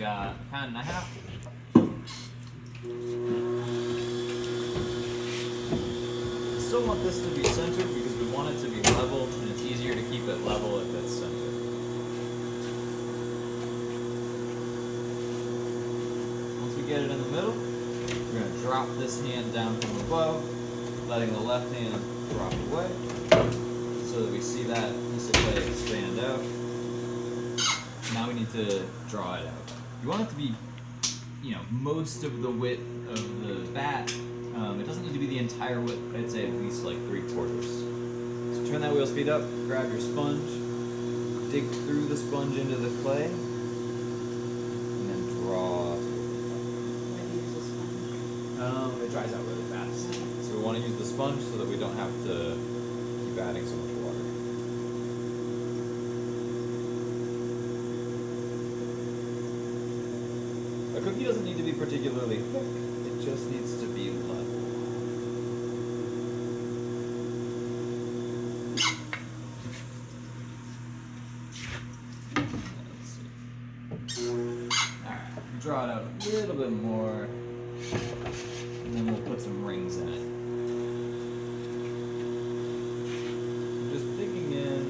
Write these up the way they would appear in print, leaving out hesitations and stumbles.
got a pound and a half. Still want this to be centered because we want it to be level, and it's easier to keep it level if it's centered. Once we get it in the middle, we're going to drop this hand down from above, letting the left hand drop away so that we see that piece of clay expand out. Now we need to draw it out. You want it to be, most of the width of the bat. It doesn't need to be the entire width, but I'd say at least like 3/4. So turn that wheel speed up, grab your sponge, dig through the sponge into the clay, and then draw. It dries out really fast. So we want to use the sponge so that we don't have to keep adding so much water. A cookie doesn't need to be particularly thick, it just needs to be level. Draw it out a little bit more, and then we'll put some rings in it. Just digging in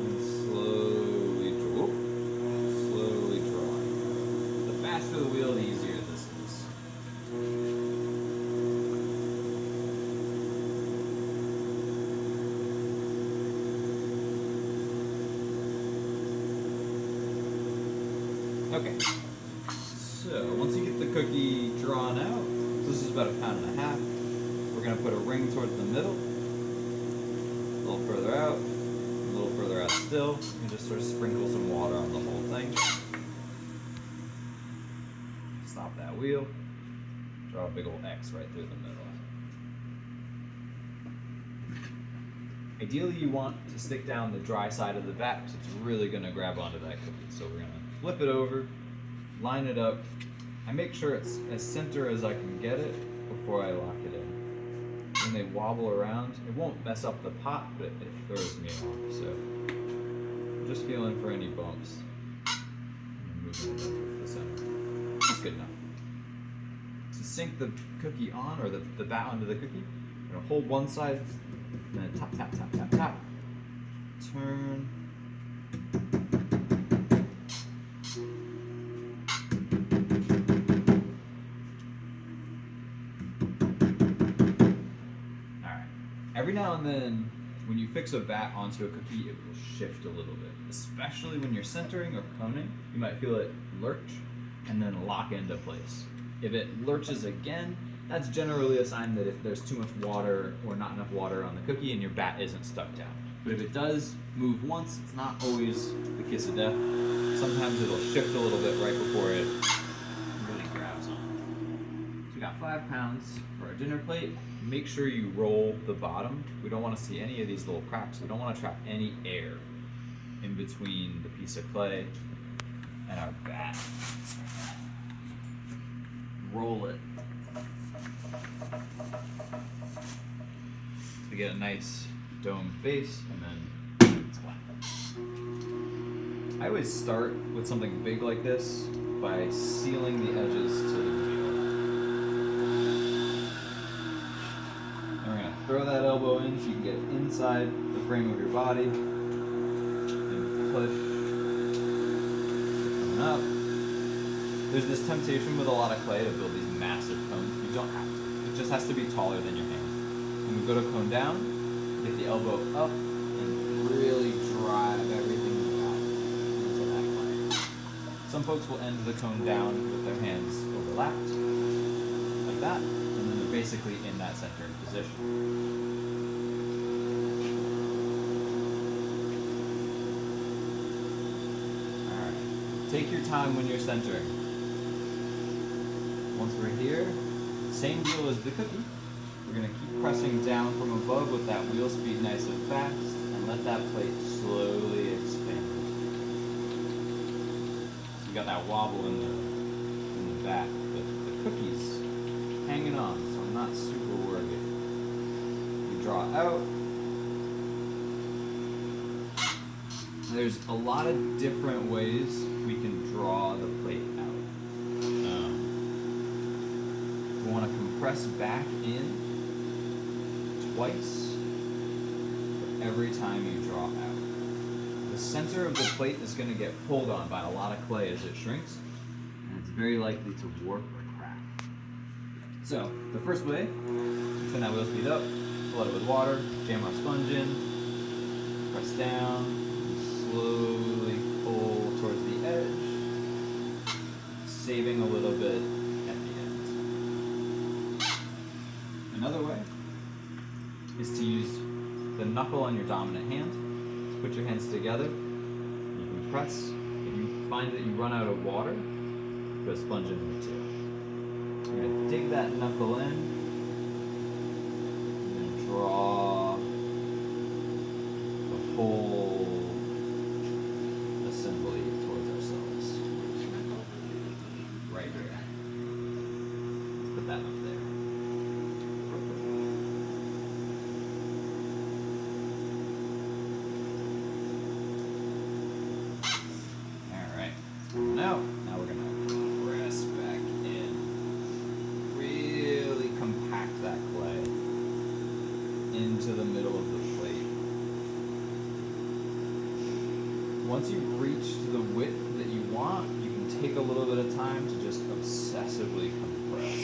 and slowly drawing. The faster the wheel, the easier this is. Okay, so once you get the cookie drawn out, this is about a pound and a half, we're going to put a ring towards the middle, a little further out, a little further out still, and just sort of sprinkle some water on the whole thing. Stop that wheel, draw a big old X right through the middle. Ideally you want to stick down the dry side of the bat because it's really going to grab onto that cookie. So we're going to flip it over, line it up. I make sure it's as center as I can get it before I lock it in. When they wobble around, it won't mess up the pot, but it throws me off. So I'm just feeling for any bumps. And moving it towards the center. That's good enough. To sink the cookie on, or the bat onto the cookie, I'm going to hold one side, and then tap, tap, tap, tap, tap. Turn. Every now and then, when you fix a bat onto a cookie, it will shift a little bit. Especially when you're centering or coning, you might feel it lurch and then lock into place. If it lurches again, that's generally a sign that if there's too much water or not enough water on the cookie and your bat isn't stuck down. But if it does move once, it's not always the kiss of death. Sometimes it'll shift a little bit right before it really grabs on. So we got 5 pounds for our dinner plate. Make sure you roll the bottom. We don't want to see any of these little cracks. We don't want to trap any air in between the piece of clay and our bat. Roll it to get a nice dome face, and then it's flat. I always start with something big like this by sealing the edges to the wheel. Throw that elbow in so you can get inside the frame of your body and push coming up. There's this temptation with a lot of clay to build these massive cones. You don't have to. It just has to be taller than your hand. When we go to cone down, get the elbow up and really drive everything you got into that clay. Some folks will end the cone down with their hands overlapped, like that, and then they're basically in that centered position. Take your time when you're centering. Once we're here, same deal as the cookie. We're going to keep pressing down from above with that wheel speed nice and fast, and let that plate slowly expand. So you got that wobble in the back, but the cookie's hanging on, so I'm not super worried. We draw out. There's a lot of different ways we can draw press back in twice for every time you draw out. The center of the plate is going to get pulled on by a lot of clay as it shrinks, and it's very likely to warp or crack. So, the first way, turn that wheel speed up, flood it with water, jam our sponge in, press down, and slowly pull towards the edge, saving a little bit at the end. Another way is to use the knuckle on your dominant hand. So put your hands together, you can press. If you find that you run out of water, put a sponge in there too. You're going to dig that knuckle in, and then draw the whole assembly towards ourselves. Right here. Put that up there. Now we're going to press back in. Really compact that clay into the middle of the plate. Once you reach to the width that you want, you can take a little bit of time to just obsessively compress.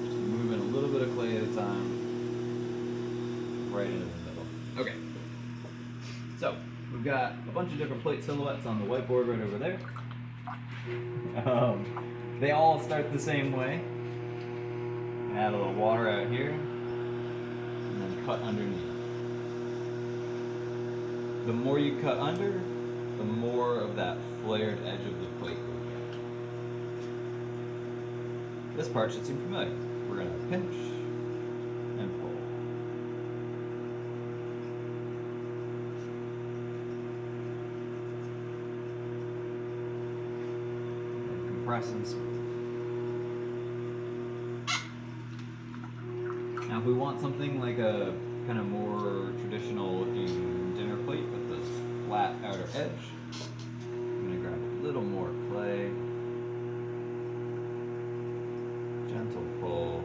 Just moving a little bit of clay at a time, right into the middle. Okay. So, we've got a bunch of different plate silhouettes on the whiteboard right over there. They all start the same way. Add a little water out here, and then cut underneath. The more you cut under, the more of that flared edge of the plate you'll get. This part should seem familiar. We're going to pinch and pull. Press and smooth. Now if we want something like a kind of more traditional looking dinner plate with this flat outer edge, I'm going to grab a little more clay, gentle pull.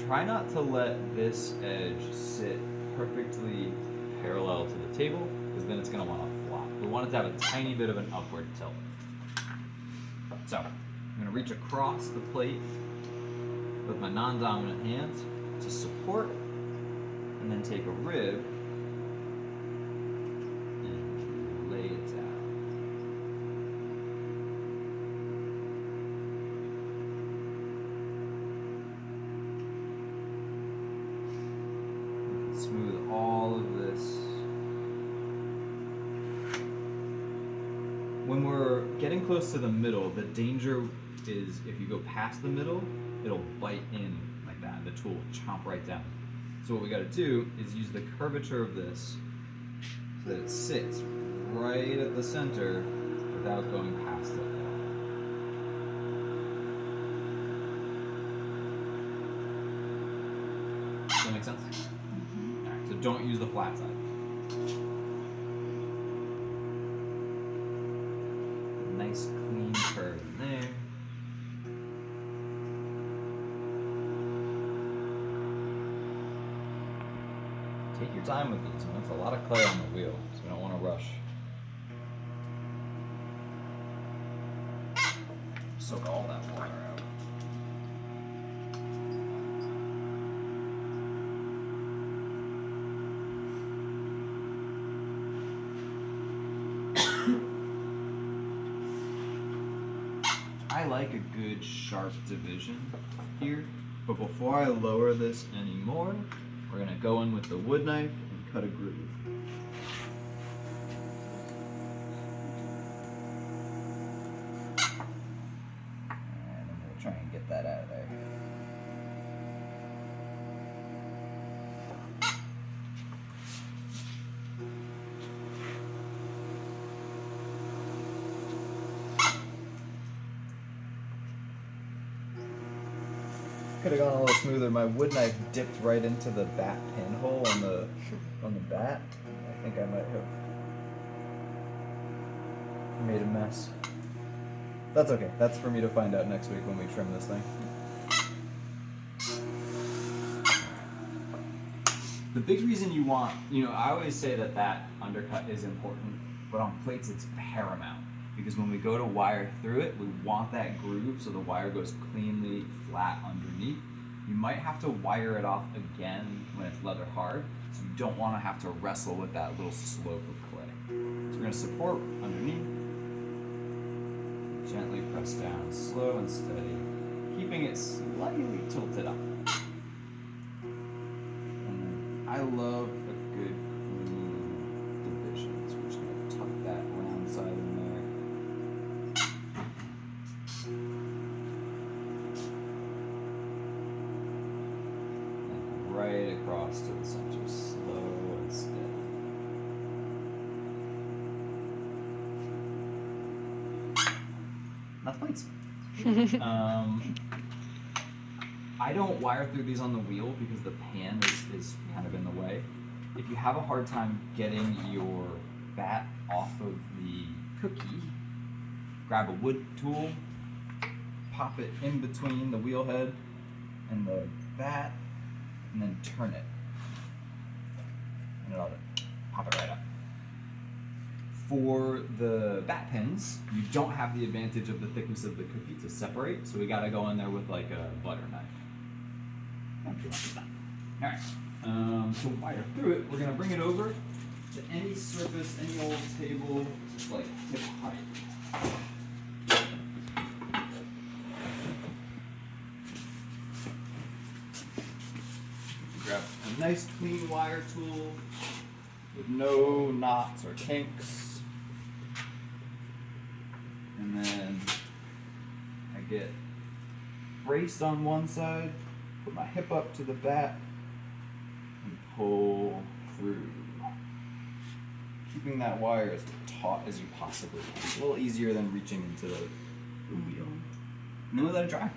Try not to let this edge sit perfectly parallel to the table, because then it's going to want to flop. We want it to have a tiny bit of an upward tilt. So, I'm going to reach across the plate with my non-dominant hands to support, and then take a rib and lay it down. And smooth all of this. When we're getting close to the middle, the danger is if you go past the middle, it'll bite in like that. The tool will chomp right down. So what we got to do is use the curvature of this so that it sits right at the center without going past it. Does that make sense? Mm-hmm. All right, so don't use the flat side. Nice clean curve in there. Take your time with these. That's a lot of clay on the wheel, so we don't want to rush. Soak all that water out. I like a good sharp division here, but before I lower this anymore, we're going to go in with the wood knife and cut a groove. And then we'll try and get that out of there. Could have gone a little smoother. My wood knife dipped right into the bat pinhole on the bat. I think I might have made a mess. That's okay. That's for me to find out next week when we trim this thing. The big reason you want, I always say that undercut is important, but on plates it's paramount. Because when we go to wire through it, we want that groove so the wire goes cleanly flat underneath. You might have to wire it off again when it's leather hard, so you don't want to have to wrestle with that little slope of clay. So we're going to support underneath, gently press down, slow and steady, keeping it slightly tilted up. I love a good clean division, so we're just going to tuck that round side in there. And right across to the center, slow and steady. Not plates. I don't wire through these on the wheel because the pan is kind of in the way. If you have a hard time getting your bat off of the cookie, grab a wood tool, pop it in between the wheel head and the bat, and then turn it. And it'll pop it right up. For the bat pins, you don't have the advantage of the thickness of the cookie to separate, so we gotta go in there with like a butter knife. Alright, so wire through it, we're going to bring it over to any surface, any old table, like hip height. Grab a nice clean wire tool with no knots or kinks. And then I get braced on one side. Put my hip up to the bat and pull through. Keeping that wire as taut as you possibly can. It's a little easier than reaching into the wheel. And then we let it dry.